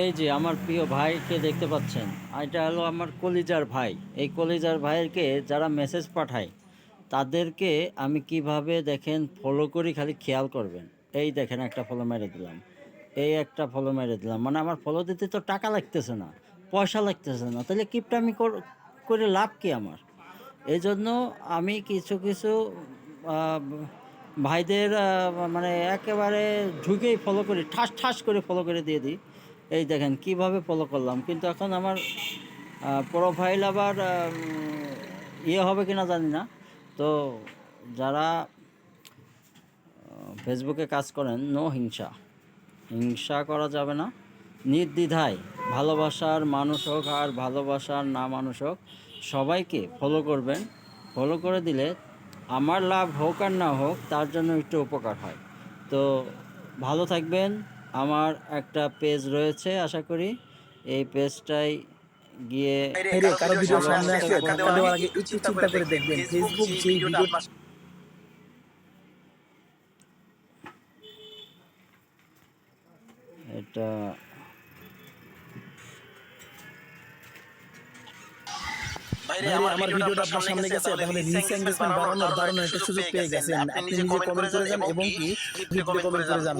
এই যে আমার প্রিয় ভাইকে দেখতে পাচ্ছেন, এটা হলো আমার কলিজার ভাই। এই কলিজার ভাইকে যারা মেসেজ পাঠায় তাদেরকে আমি কিভাবে দেখেন ফলো করি, খালি খেয়াল করবেন। এই দেখেন একটা ফলো মেরে দিলাম, এই একটা ফলো মেরে দিলাম, মানে আমার ফলো দিতে তো টাকা লাগতেছে না, পয়সা লাগতেছে না, তাহলে কিপটা আমি করে লাভ কি আমার? এই জন্য আমি কিছু কিছু আহ, ভাইদের মানে একেবারে ঢুকেই ফলো করি, ঠাস ঠাস করে ফলো করে দিয়ে দিই। এই দেখেন কিভাবে ফলো করলাম, কিন্তু এখন আমার প্রোফাইল আবার ইয়ে হবে কিনা জানি না। তো যারা ফেসবুকে কাজ করেন, নো হিংসা, হিংসা করা যাবে না। নির্দ্বিধায় ভালোবাসার মানুষ হোক আর ভালোবাসার না মানুষ হোক, সবাইকে ফলো করবেন। ফলো করে দিলে আমার লাভ হোক আর না হোক, তার জন্য একটু উপকার হয়। তো ভালো থাকবেন। আমার একটা পেজ রয়েছে, আশা করি এই পেজটাই গিয়ে বাইরে কারো ভিডিও সামনে ভালোবাসা আসলে ধাক্কা বলবেন। দেওয়ার আগে একটু চিন্তা করে দেখবেন ফেসবুক যেই ভিডিও এটা বাইরে আমার ভিডিওটা আপনার সামনে গেছে, তাহলে রিচ এঙ্গেজমেন্ট বাড়ানোর দারুণ একটা সুযোগ পেয়ে গেছেন। আপনি নিজে কমেন্ট করে যান এবং কি রিপ্লে কমেন্ট করে যান।